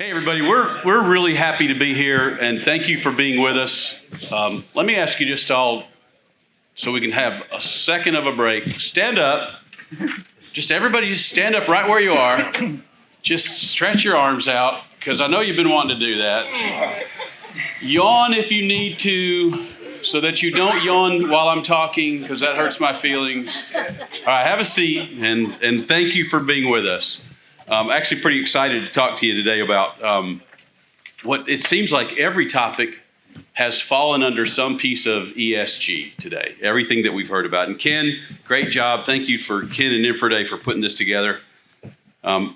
Hey everybody, we're really happy to be here and thank you for being with us. Let me ask you just all, so we can have a second of a break, stand up. Just everybody just stand up right where you are. Just stretch your arms out, because I know you've been wanting to do that. Yawn if you need to, so that you don't yawn while I'm talking, because that hurts my feelings. All right, have a seat, and thank you for being with us. Actually pretty excited to talk to you today about what it seems like every topic has fallen under some piece of ESG today, everything that we've heard about. And Ken, great job. Thank you for Ken and InfraDay for putting this together.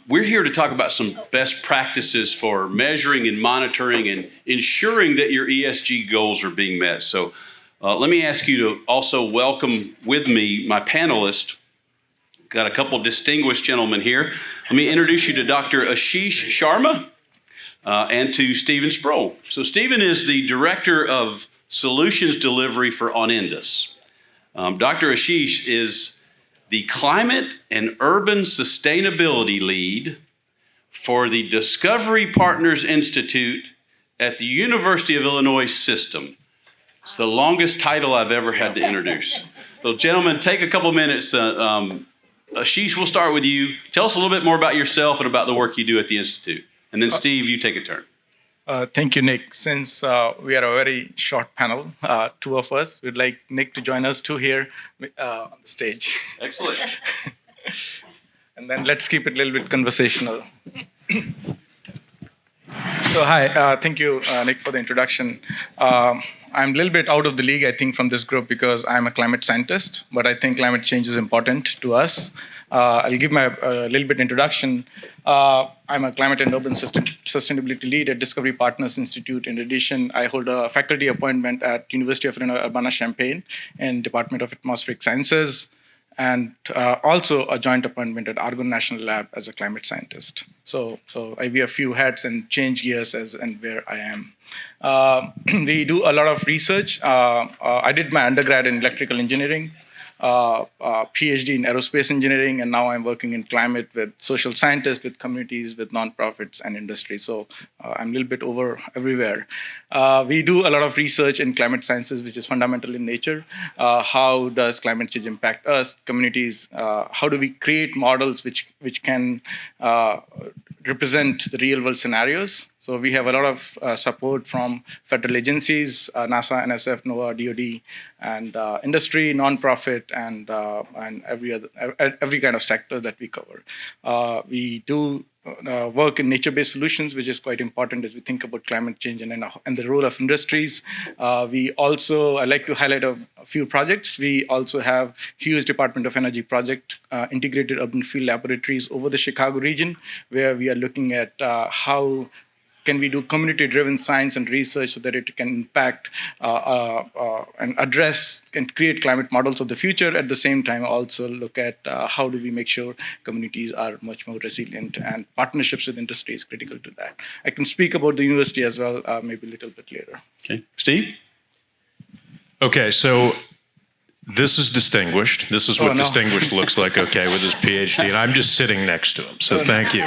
We're here to talk about some best practices for measuring and monitoring and ensuring that your ESG goals are being met. So let me ask you to also welcome with me my panelists. Got a couple distinguished gentlemen here. Let me introduce you to Dr. Ashish Sharma and to Stephen Sproul. So Stephen is the Director of Solutions Delivery for Onindus. Dr. Ashish is the Climate and Urban Sustainability Lead for the Discovery Partners Institute at the University of Illinois System. It's the longest title I've ever had to introduce. So gentlemen, take a couple minutes. Ashish, we'll start with you. Tell us a little bit more about yourself and about the work you do at the Institute. And then Steve, you take a turn. Thank you, Nick. Since we are a very short panel, two of us, we'd like Nick to join us too here on the stage. Excellent. And then let's keep it a little bit conversational. So hi, thank you, Nick, for the introduction. I'm a little bit out of the league, I think, from this group because I'm a climate scientist, but I think climate change is important to us. I'll give my little bit introduction. I'm a climate and urban sustainability lead at Discovery Partners Institute. In addition, I hold a faculty appointment at University of Illinois Urbana-Champaign and Department of Atmospheric Sciences, and also a joint appointment at Argonne National Lab as a climate scientist. So I wear a few hats and change gears as and where I am. We do a lot of research. I did my undergrad in electrical engineering, PhD in aerospace engineering, and now I'm working in climate with social scientists, with communities, with nonprofits and industry. So I'm a little bit over everywhere. We do a lot of research in climate sciences, which is fundamental in nature. How does climate change impact us, communities? How do we create models which can represent the real world scenarios? So we have a lot of support from federal agencies, NASA, NSF, NOAA, DoD, and industry, nonprofit, and every kind of sector that we cover. We do work in nature-based solutions, which is quite important as we think about climate change and the role of industries. We also, I like to highlight a few projects. We also have huge Department of Energy project, integrated urban field laboratories over the Chicago region, where we are looking at how can we do community-driven science and research so that it can impact and address and create climate models of the future. At the same time, also look at how do we make sure communities are much more resilient, and partnerships with industry is critical to that. I can speak about the university as well, maybe a little bit later. Okay, Steve? Okay, so this is distinguished. This is what distinguished looks like, okay, with his PhD, and I'm just sitting next to him, so thank you.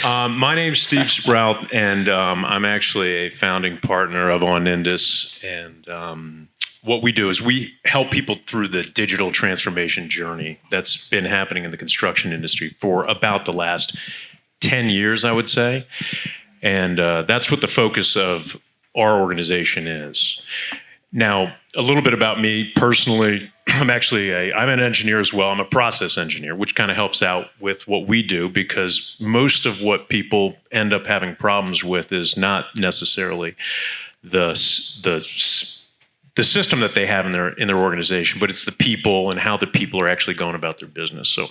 My name's Steve Sprout, and I'm actually a founding partner of Onindus, and what we do is we help people through the digital transformation journey that's been happening in the construction industry for about the last 10 years, I would say, and that's what the focus of our organization is. Now, a little bit about me personally. I'm an engineer as well. I'm a process engineer, which kind of helps out with what we do, because most of what people end up having problems with is not necessarily the system that they have in their organization, but it's the people and how the people are actually going about their business. So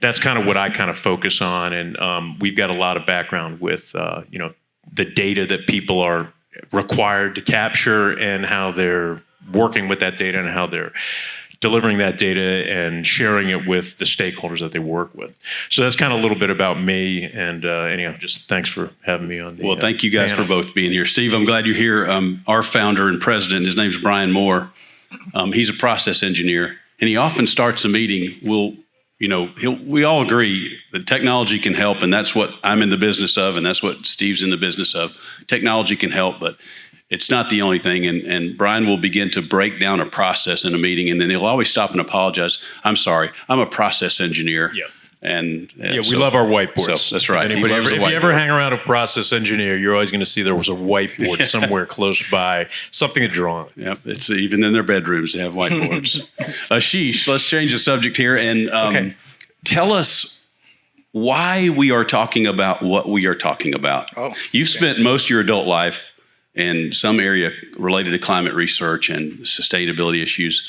that's kind of what I kind of focus on, and we've got a lot of background with the data that people are required to capture and how they're working with that data and how they're delivering that data and sharing it with the stakeholders that they work with. So that's kind of a little bit about me. And anyhow, just thanks for having me on. Well, thank you guys for both being here. Steve, I'm glad you're here. Our founder and president, his name's Brian Moore. He's a process engineer, and he often starts a meeting. we all agree that technology can help, and that's what I'm in the business of, and that's what Steve's in the business of. Technology can help, but it's not the only thing. And Brian will begin to break down a process in a meeting, and then he'll always stop and apologize. I'm sorry, I'm a process engineer. Yeah. And we love our whiteboards. So, that's right. If you ever hang around a process engineer, you're always going to see there was a whiteboard somewhere close by, something to draw on. Yep, it's even in their bedrooms they have whiteboards. Ashish, let's change the subject here and tell us why we are talking about what we are talking about. You've spent most of your adult life in some area related to climate research and sustainability issues.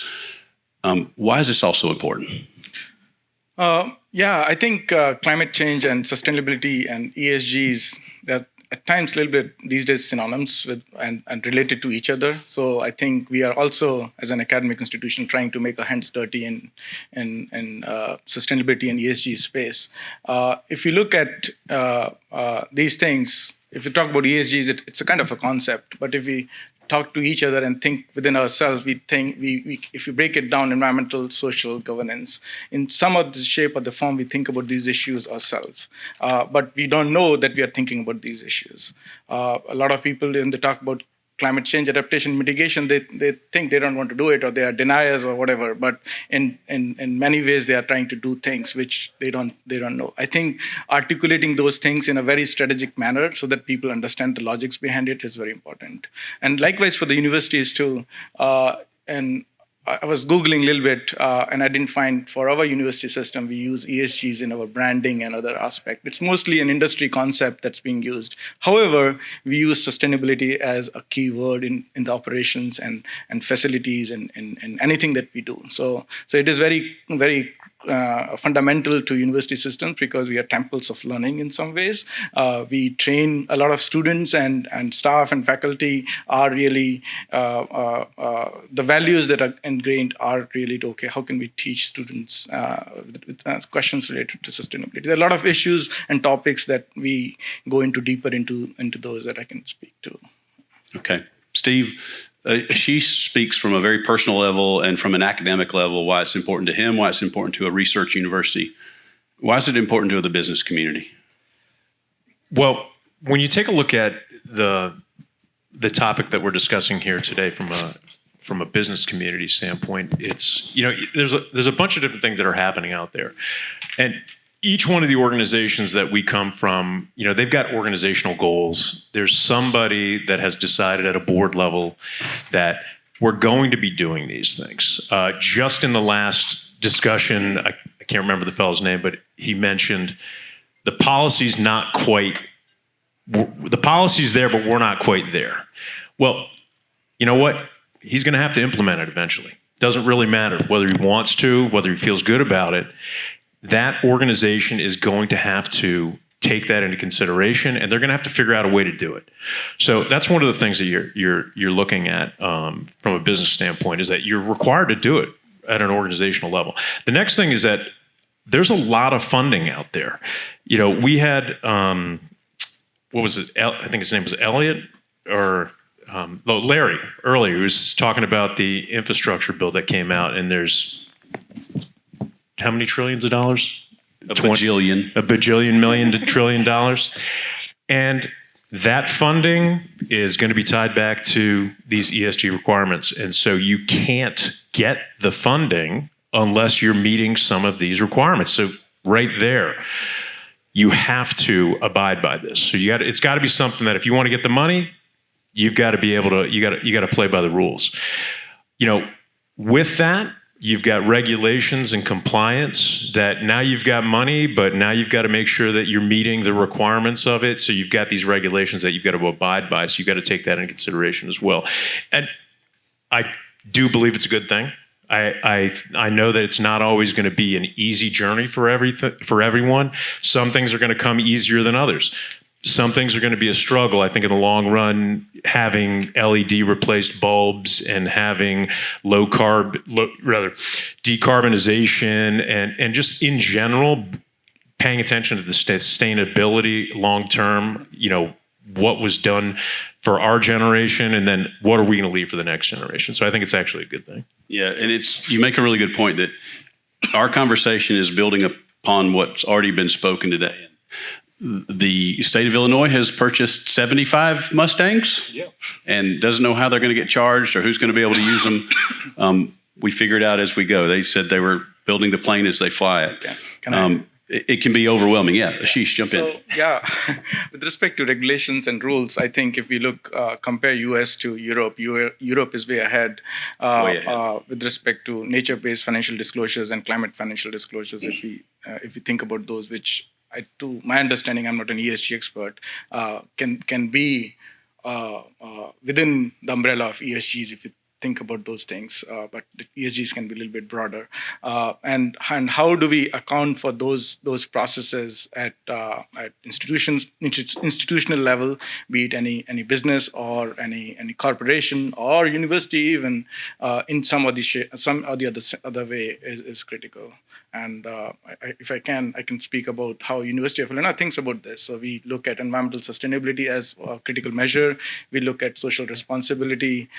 Why is this also important? I think climate change and sustainability and ESGs, they're at times a little bit these days synonymous with and related to each other. So I think we are also, as an academic institution, trying to make our hands dirty in sustainability and ESG space. If you look at these things, if you talk about ESGs, it's a kind of a concept. But if we talk to each other and think within ourselves, we think if you break it down, environmental, social, governance, in some of the shape or the form, we think about these issues ourselves. But we don't know that we are thinking about these issues. A lot of people, when they talk about climate change adaptation mitigation, they think they don't want to do it, or they are deniers or whatever. But in many ways, they are trying to do things which they don't know. I think articulating those things in a very strategic manner so that people understand the logics behind it is very important. And likewise for the universities too. And I was Googling a little bit, and I didn't find for our university system, we use ESGs in our branding and other aspects. It's mostly an industry concept that's being used. However, we use sustainability as a key word in the operations and facilities and anything that we do. So it is very, very fundamental to university systems because we are temples of learning in some ways. We train a lot of students and staff and faculty are really, the values that are ingrained are really, how can we teach students with questions related to sustainability? There are a lot of issues and topics that we go into deeper into those that I can speak to. Okay. Steve, Ashish speaks from a very personal level and from an academic level why it's important to him, why it's important to a research university. Why is it important to the business community? Well, when you take a look at the topic that we're discussing here today from a business community standpoint, it's, there's a bunch of different things that are happening out there. And each one of the organizations that we come from, they've got organizational goals. There's somebody that has decided at a board level that we're going to be doing these things. Just in the last discussion, I can't remember the fellow's name, but he mentioned the policy's there, but we're not quite there. Well, you know what? He's going to have to implement it eventually. Doesn't really matter whether he wants to, whether he feels good about it. That organization is going to have to take that into consideration, and they're going to have to figure out a way to do it. So that's one of the things that you're looking at from a business standpoint, is that you're required to do it at an organizational level. The next thing is that there's a lot of funding out there. We had what was it? I think his name was Elliot or Larry earlier, who was talking about the infrastructure bill that came out, and there's how many trillions of dollars? A bajillion. A bajillion million to $1 trillion. And that funding is going to be tied back to these ESG requirements. And so you can't get the funding unless you're meeting some of these requirements. So right there, you have to abide by this. So it's got to be something that if you want to get the money, you've got to be able to, you got to play by the rules. With that, you've got regulations and compliance that now you've got money, but now you've got to make sure that you're meeting the requirements of it. So you've got these regulations that you've got to abide by. So you've got to take that into consideration as well. And I do believe it's a good thing. I know that it's not always going to be an easy journey for everyone. Some things are going to come easier than others. Some things are going to be a struggle. I think in the long run, having LED replaced bulbs and having decarbonization and just in general, paying attention to the sustainability long term, what was done for our generation, and then what are we going to leave for the next generation? So I think it's actually a good thing. Yeah, and you make a really good point that our conversation is building upon what's already been spoken today. The state of Illinois has purchased 75 Mustangs and doesn't know how they're going to get charged or who's going to be able to use them. We figure it out as we go. They said they were building the plane as they fly it. It can be overwhelming. Yeah, Ashish, jump in. Yeah, with respect to regulations and rules, I think if we compare US to Europe, Europe is way ahead, with respect to nature-based financial disclosures and climate financial disclosures. If we think about those, which to my understanding, I'm not an ESG expert, can be within the umbrella of ESGs if you think about those things, but the ESGs can be a little bit broader. And how do we account for those processes at institutional level, be it any business or any corporation or university even, in some or the other way is critical. And if I can speak about how University of Illinois thinks about this. So we look at environmental sustainability as a critical measure. We look at social responsibility,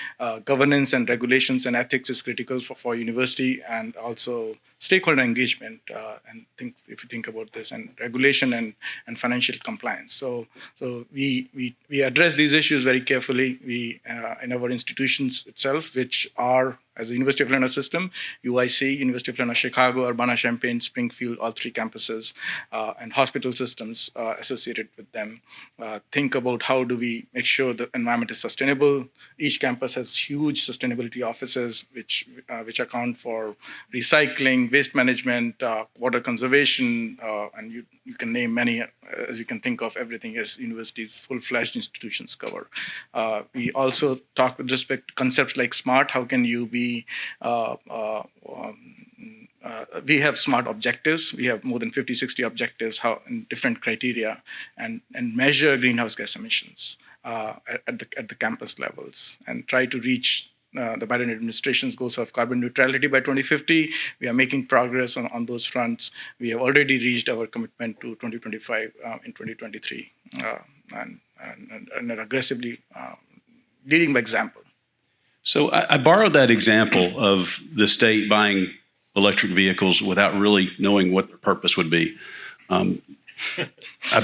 governance and regulations and ethics is critical for university, and also stakeholder engagement. And if you think about this, and regulation and financial compliance. So we address these issues very carefully. We in our institutions itself, which are as a University of Illinois system, UIC, University of Illinois Chicago, Urbana-Champaign, Springfield, all three campuses, and hospital systems associated with them, think about how do we make sure the environment is sustainable. Each campus has huge sustainability offices, which account for recycling, waste management, water conservation, and you can name many, as you can think of, everything as universities, full-fledged institutions cover. We also talk with respect to concepts like SMART. How can you be we have SMART objectives. We have more than 50, 60 objectives in different criteria, and measure greenhouse gas emissions at the campus levels, and try to reach the Biden administration's goals of carbon neutrality by 2050. We are making progress on those fronts. We have already reached our commitment to 2025 in 2023, and are aggressively leading by example. So I borrowed that example of the state buying electric vehicles without really knowing what their purpose would be. I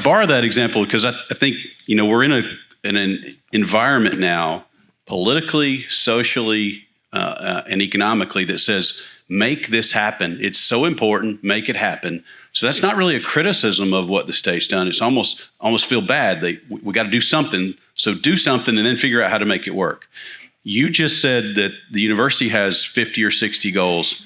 borrow that example because I think we're in an environment now, politically, socially, and economically, that says make this happen. It's so important, make it happen. So that's not really a criticism of what the state's done. It's almost feel bad. We got to do something. So do something and then figure out how to make it work. You just said that the university has 50 or 60 goals.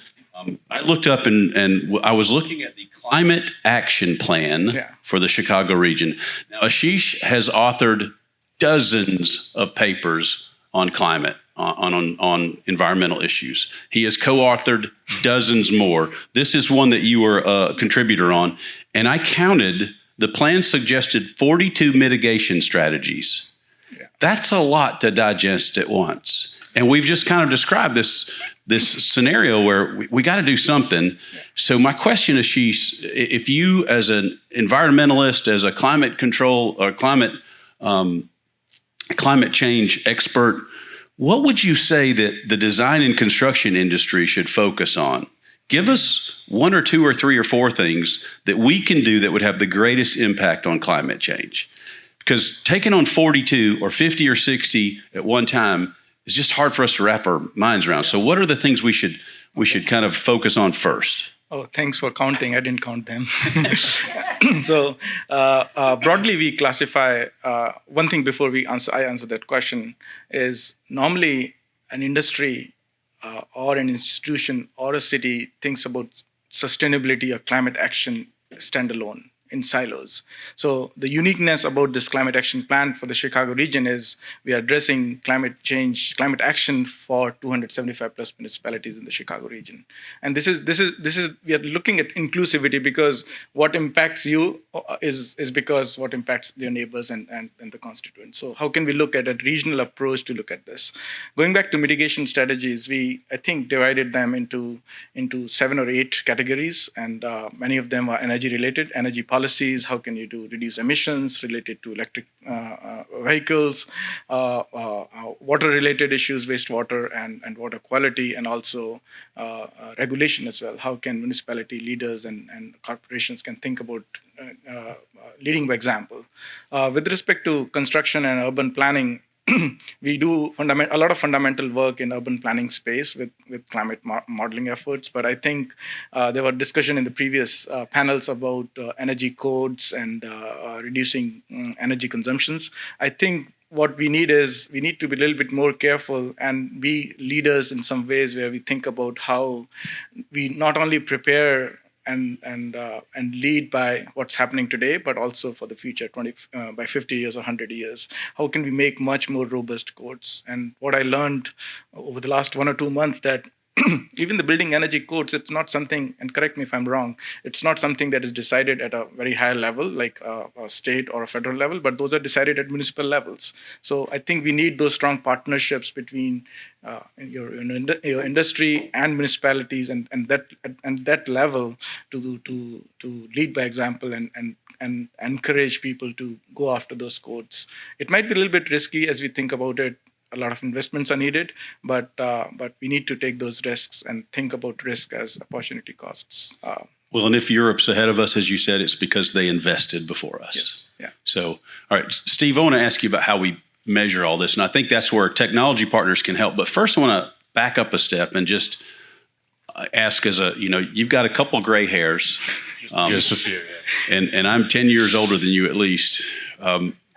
I looked up and I was looking at the climate action plan for the Chicago region. Now, Ashish has authored dozens of papers on climate, on environmental issues. He has co-authored dozens more. This is one that you were a contributor on. And I counted, the plan suggested 42 mitigation strategies. That's a lot to digest at once. And we've just kind of described this scenario where we got to do something. So my question is, Ashish, if you as an environmentalist, as a climate control or climate change expert, what would you say that the design and construction industry should focus on? Give us one or two or three or four things that we can do that would have the greatest impact on climate change. Because taking on 42 or 50 or 60 at one time is just hard for us to wrap our minds around. So what are the things we should kind of focus on first? Oh, thanks for counting. I didn't count them. So broadly, we classify, one thing before I answer that question is normally an industry or an institution or a city thinks about sustainability or climate action standalone in silos. So the uniqueness about this climate action plan for the Chicago region is we are addressing climate action for 275 plus municipalities in the Chicago region. And this is we are looking at inclusivity because what impacts you is because what impacts your neighbors and the constituents. So how can we look at a regional approach to look at this? Going back to mitigation strategies, I think divided them into 7 or 8 categories, and many of them are energy related, energy policy, policies? How can you reduce emissions related to electric vehicles, water-related issues, wastewater and water quality, and also regulation as well? How can municipality leaders and corporations can think about leading by example? With respect to construction and urban planning, we do a lot of fundamental work in urban planning space with climate modeling efforts. But I think there were discussion in the previous panels about energy codes and reducing energy consumptions. I think what we need to be a little bit more careful and be leaders in some ways where we think about how we not only prepare and lead by what's happening today, but also for the future, by 50 years or 100 years. How can we make much more robust codes? And what I learned over the last 1 or 2 months that even the building energy codes, it's not something, and correct me if I'm wrong, it's not something that is decided at a very high level, like a state or a federal level, but those are decided at municipal levels. So I think we need those strong partnerships between your industry and municipalities and that level to lead by example and encourage people to go after those codes. It might be a little bit risky as we think about it. A lot of investments are needed, but we need to take those risks and think about risk as opportunity costs. Well, and if Europe's ahead of us, as you said, it's because they invested before us. Yes. Yeah. So, all right, Steve, I want to ask you about how we measure all this, and I think that's where technology partners can help. But first, I want to back up a step and just ask, you've got a couple gray hairs, Just a few, yeah. and I'm 10 years older than you at least.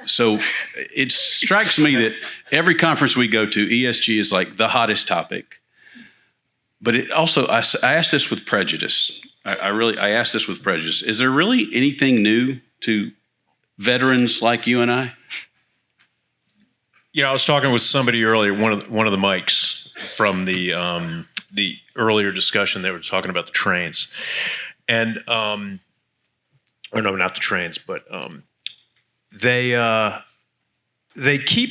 So it strikes me that every conference we go to, ESG is like the hottest topic. But it also, I ask this with prejudice. I ask this with prejudice. Is there really anything new to veterans like you and I? I was talking with somebody earlier, one of the mics from the earlier discussion. They were talking about the trains, and or no, not the trains, but they keep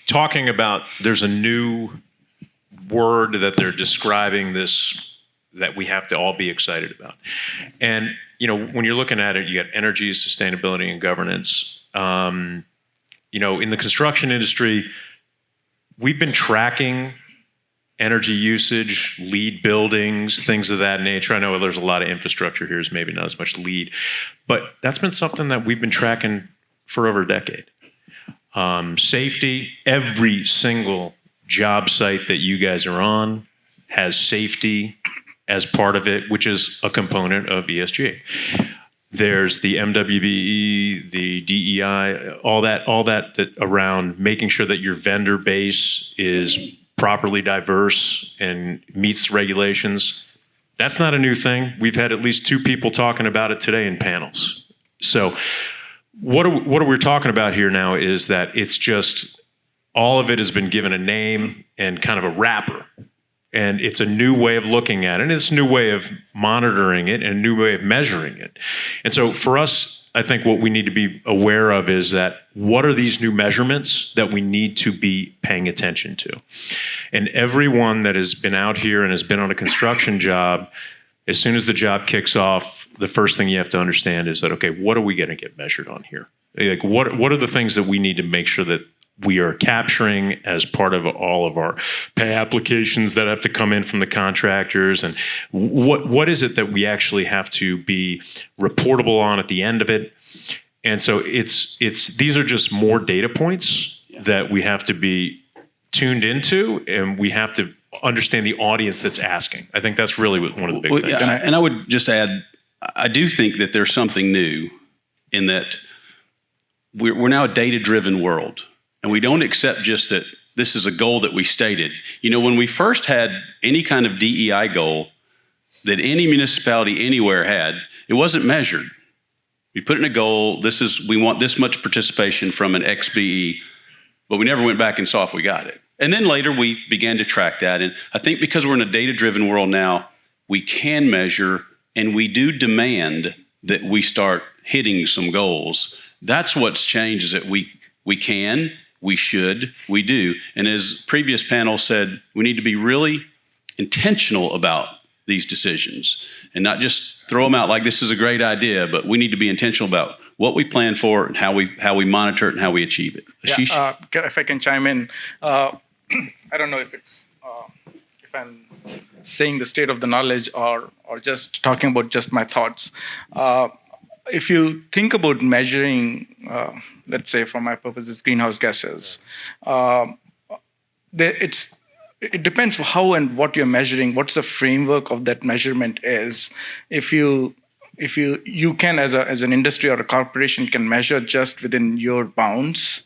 talking about there's a new word that they're describing this that we have to all be excited about. And when you're looking at it, you got energy, sustainability, and governance. In the construction industry, we've been tracking energy usage, LEED buildings, things of that nature. I know there's a lot of infrastructure here, is maybe not as much LEED, but that's been something that we've been tracking for over a decade. Safety, every single job site that you guys are on has safety as part of it, which is a component of ESG. There's the MWBE, the DEI, all that around making sure that your vendor base is properly diverse and meets regulations. That's not a new thing. We've had at least 2 people talking about it today in panels. So what are we talking about here now is that it's just all of it has been given a name and kind of a wrapper. And it's a new way of looking at it. And it's a new way of monitoring it and a new way of measuring it. And so for us, I think what we need to be aware of is that what are these new measurements that we need to be paying attention to? And everyone that has been out here and has been on a construction job, as soon as the job kicks off, the first thing you have to understand is that, okay, what are we going to get measured on here? Like, what are the things that we need to make sure that we are capturing as part of all of our pay applications that have to come in from the contractors, and what is it that we actually have to be reportable on at the end of it? And so it's these are just more data points that we have to be tuned into, and we have to understand the audience that's asking. I think that's really one of the big things. Yeah, and I would just add, I do think that there's something new in that we're now a data-driven world. And we don't accept just that this is a goal that we stated. When we first had any kind of DEI goal that any municipality anywhere had, it wasn't measured. We put in a goal, we want this much participation from an XBE, but we never went back and saw if we got it. And then later we began to track that. And I think because we're in a data-driven world now, we can measure, and we do demand that we start hitting some goals. That's what's changed, is that we can, we should, we do. And as previous panel said, we need to be really intentional about these decisions and not just throw them out like this is a great idea, but we need to be intentional about what we plan for and how we monitor it and how we achieve it. Ashish? If I can chime in, I don't know if it's if I'm saying the state of the knowledge or just talking about just my thoughts. If you think about measuring, let's say for my purposes, greenhouse gases, it depends how and what you're measuring, what's the framework of that measurement is. If you can, as an industry or a corporation, can measure just within your bounds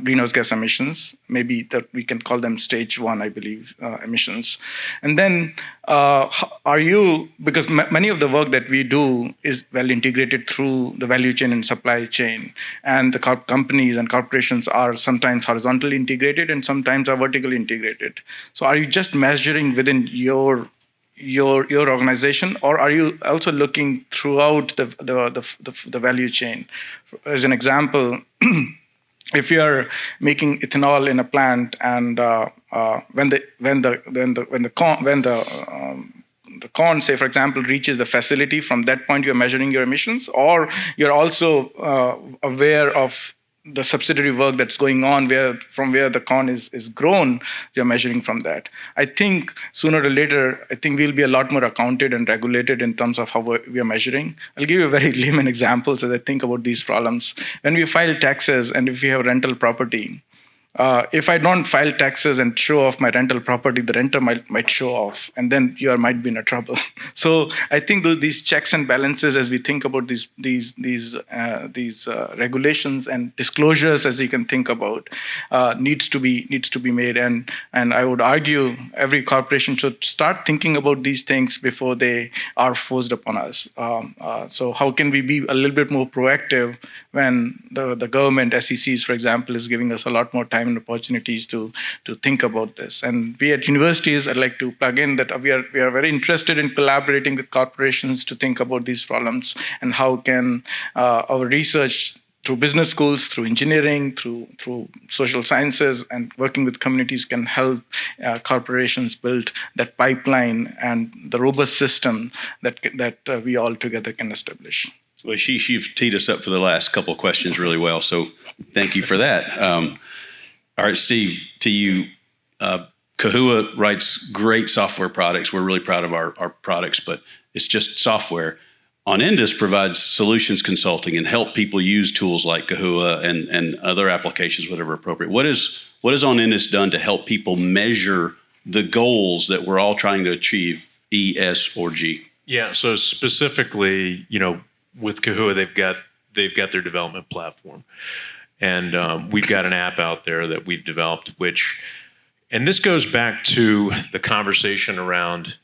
greenhouse gas emissions, maybe that we can call them stage 1, I believe, emissions. And then because many of the work that we do is well integrated through the value chain and supply chain, and the companies and corporations are sometimes horizontally integrated and sometimes are vertically integrated. So are you just measuring within your organization, or are you also looking throughout the value chain? As an example, if you are making ethanol in a plant, and when the corn, say for example, reaches the facility, from that point you're measuring your emissions, or you're also aware of the subsidiary work that's going on from where the corn is grown, you're measuring from that. I think sooner or later, we'll be a lot more accounted and regulated in terms of how we are measuring. I'll give you a very layman example as I think about these problems. When we file taxes and if we have rental property, if I don't file taxes and show off my rental property, the renter might show off, and then you might be in a trouble. So I think these checks and balances, as we think about these regulations and disclosures, as you can think about, needs to be made. And I would argue every corporation should start thinking about these things before they are forced upon us. So how can we be a little bit more proactive when the government, SECs, for example, is giving us a lot more time and opportunities to think about this. And we at universities, I'd like to plug in that we are very interested in collaborating with corporations to think about these problems and how can our research through business schools, through engineering, through social sciences, and working with communities can help corporations build that pipeline and the robust system that we all together can establish. Well, Ashish, you've teed us up for the last couple of questions really well, so thank you for that. All right, Steve, to you, Kahua writes great software products. We're really proud of our products, but it's just software. OnIndus provides solutions consulting and help people use tools like Kahua and other applications, whatever appropriate. What has OnIndus done to help people measure the goals that we're all trying to achieve, E, S, or G? Yeah, so specifically, with Kahua, they've got their development platform. And we've got an app out there that we've developed, and this goes back to the conversation around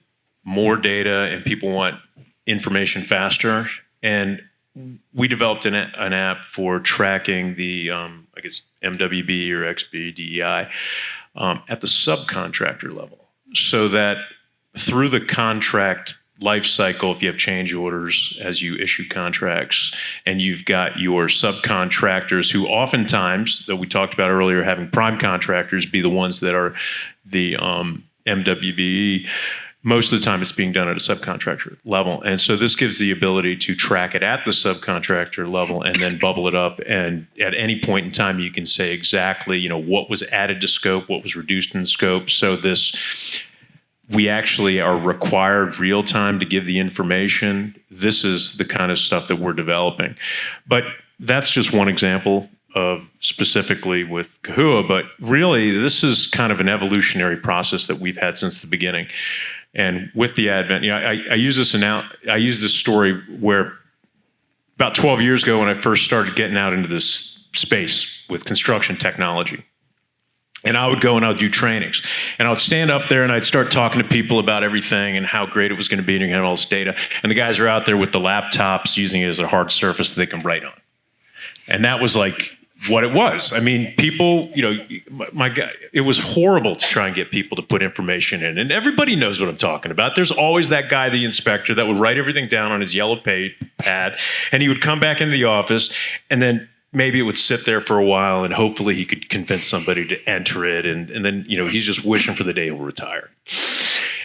more data and people want information faster. And we developed an app for tracking the, MWB or XB, DEI at the subcontractor level, so that through the contract life cycle, if you have change orders as you issue contracts, and you've got your subcontractors who oftentimes, that we talked about earlier, having prime contractors be the ones that are the MWBE, most of the time it's being done at a subcontractor level. And so this gives the ability to track it at the subcontractor level and then bubble it up. And at any point in time, you can say exactly, what was added to scope, what was reduced in scope. So we actually are required real time to give the information. This is the kind of stuff that we're developing. But that's just one example of specifically with Kahua. But really, this is kind of an evolutionary process that we've had since the beginning. And with the advent, I use this story where about 12 years ago, when I first started getting out into this space with construction technology, and I would go and I would do trainings. And I would stand up there and I'd start talking to people about everything and how great it was going to be, and you have all this data. And the guys are out there with the laptops using it as a hard surface that they can write on. And that was like what it was. I mean, people, my guy, it was horrible to try and get people to put information in. And everybody knows what I'm talking about. There's always that guy, the inspector, that would write everything down on his yellow pad. And he would come back into the office, and then maybe it would sit there for a while, and hopefully he could convince somebody to enter it. And then, he's just wishing for the day he'll retire.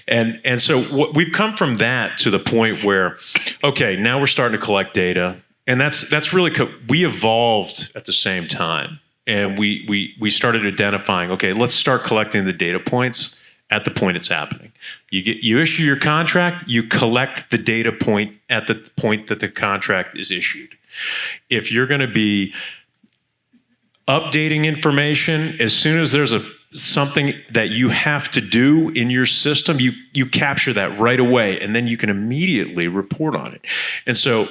And so we've come from that to the point where, okay, now we're starting to collect data, and that's really we evolved at the same time, and we started identifying, okay, let's start collecting the data points at the point it's happening. You issue your contract, you collect the data point at the point that the contract is issued. If you're going to be updating information, as soon as there's something that you have to do in your system, you capture that right away, and then you can immediately report on it. And so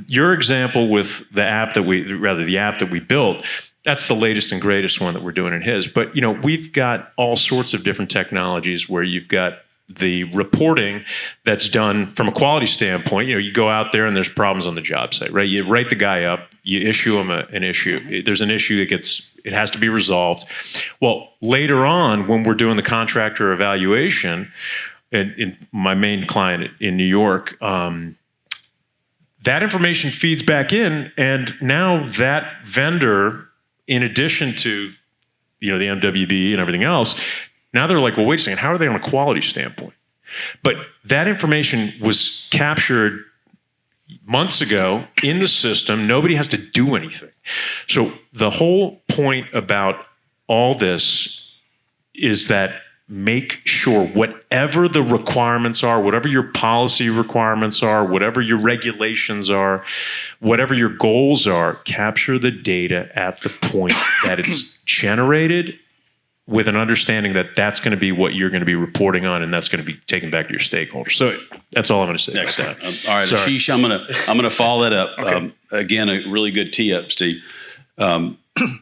your example with the app that we built, that's the latest and greatest one that we're doing in his. But we've got all sorts of different technologies where you've got the reporting that's done from a quality standpoint. You go out there and there's problems on the job site, right? You write the guy up, you issue him an issue. There's an issue it has to be resolved. Well, later on, when we're doing the contractor evaluation, in my main client in New York, that information feeds back in, and now that vendor, in addition to the MWB and everything else, now they're like, well, wait a second, how are they on a quality standpoint? But that information was captured months ago in the system. Nobody has to do anything. So the whole point about all this is that make sure whatever the requirements are, whatever your policy requirements are, whatever your regulations are, whatever your goals are, capture the data at the point that it's generated, with an understanding that that's going to be what you're going to be reporting on, and that's going to be taken back to your stakeholders. So that's all I'm going to say. Excellent. All right, Sorry. Ashish, I'm going to follow that up. Okay. Again, a really good tee up, Steve.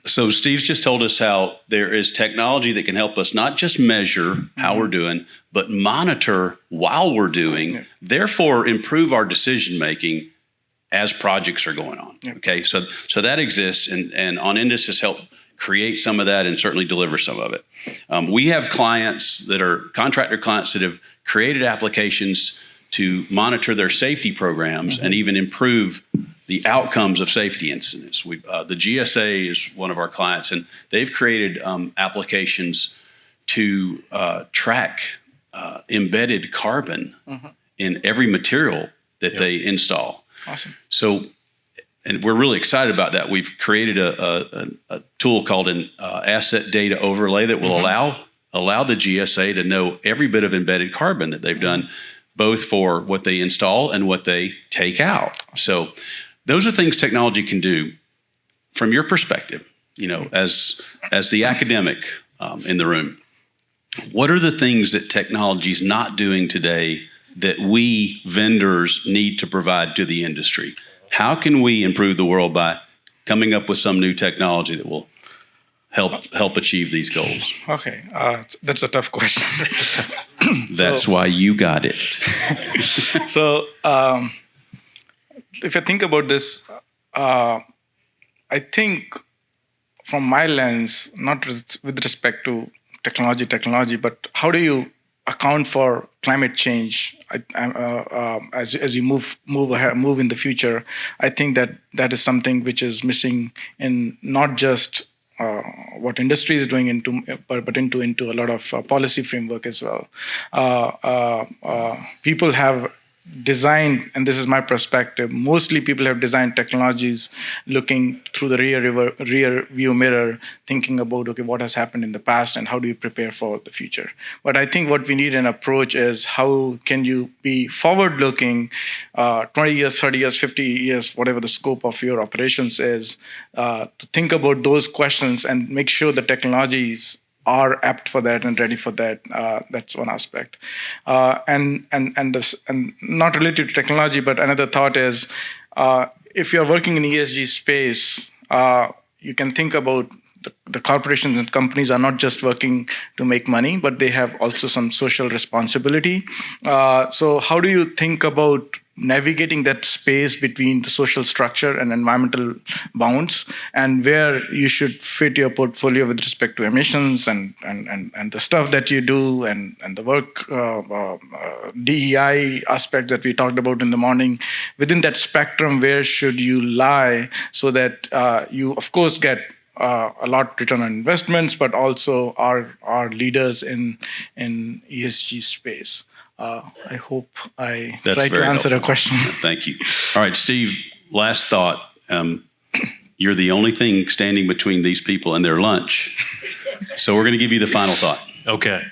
So Steve's just told us how there is technology that can help us not just measure how we're doing, but monitor while we're doing, therefore improve our decision making as projects are going on. Okay, so that exists, and On Indus has helped create some of that and certainly deliver some of it. We have clients that are contractor clients that have created applications to monitor their safety programs and even improve the outcomes of safety incidents. The GSA is one of our clients, and they've created applications to track embedded carbon in every material that they install. Awesome. So, and we're really excited about that. We've created a tool called an asset data overlay that will allow the GSA to know every bit of embedded carbon that they've done, both for what they install and what they take out. So those are things technology can do. From your perspective, as the academic in the room, what are the things that technology is not doing today that we vendors need to provide to the industry? How can we improve the world by coming up with some new technology that will help achieve these goals? Okay, that's a tough question. That's why you got it. So, if I think about this, I think from my lens, not with respect to technology, but how do you account for climate change as you move in the future? I think that is something which is missing in not just what industry is doing but into a lot of policy framework as well. People have designed, and this is my perspective, mostly people have designed technologies looking through the rear view mirror, thinking about, okay, what has happened in the past and how do you prepare for the future? But I think what we need an approach is how can you be forward-looking, 20 years, 30 years, 50 years, whatever the scope of your operations is, to think about those questions and make sure the technologies are apt for that and ready for that. That's one aspect. And not related to technology, but another thought is, if you're working in ESG space, you can think about the corporations and companies are not just working to make money, but they have also some social responsibility. So how do you think about navigating that space between the social structure and environmental bounds, and where you should fit your portfolio with respect to emissions and the stuff that you do and the work DEI aspect that we talked about in the morning? Within that spectrum, where should you lie so that you, of course, get a lot return on investments, but also are leaders in ESG space. I hope I That's tried to very answer helpful. a question. Thank you. All right, Steve, last thought. You're the only thing standing between these people and their lunch. So we're going to give you the final thought. Okay.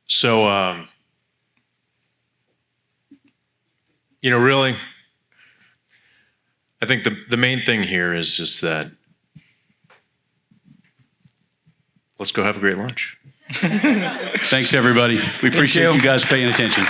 So, really, I think the main thing here is just that let's go have a great lunch. Thanks, everybody. We appreciate you guys paying attention.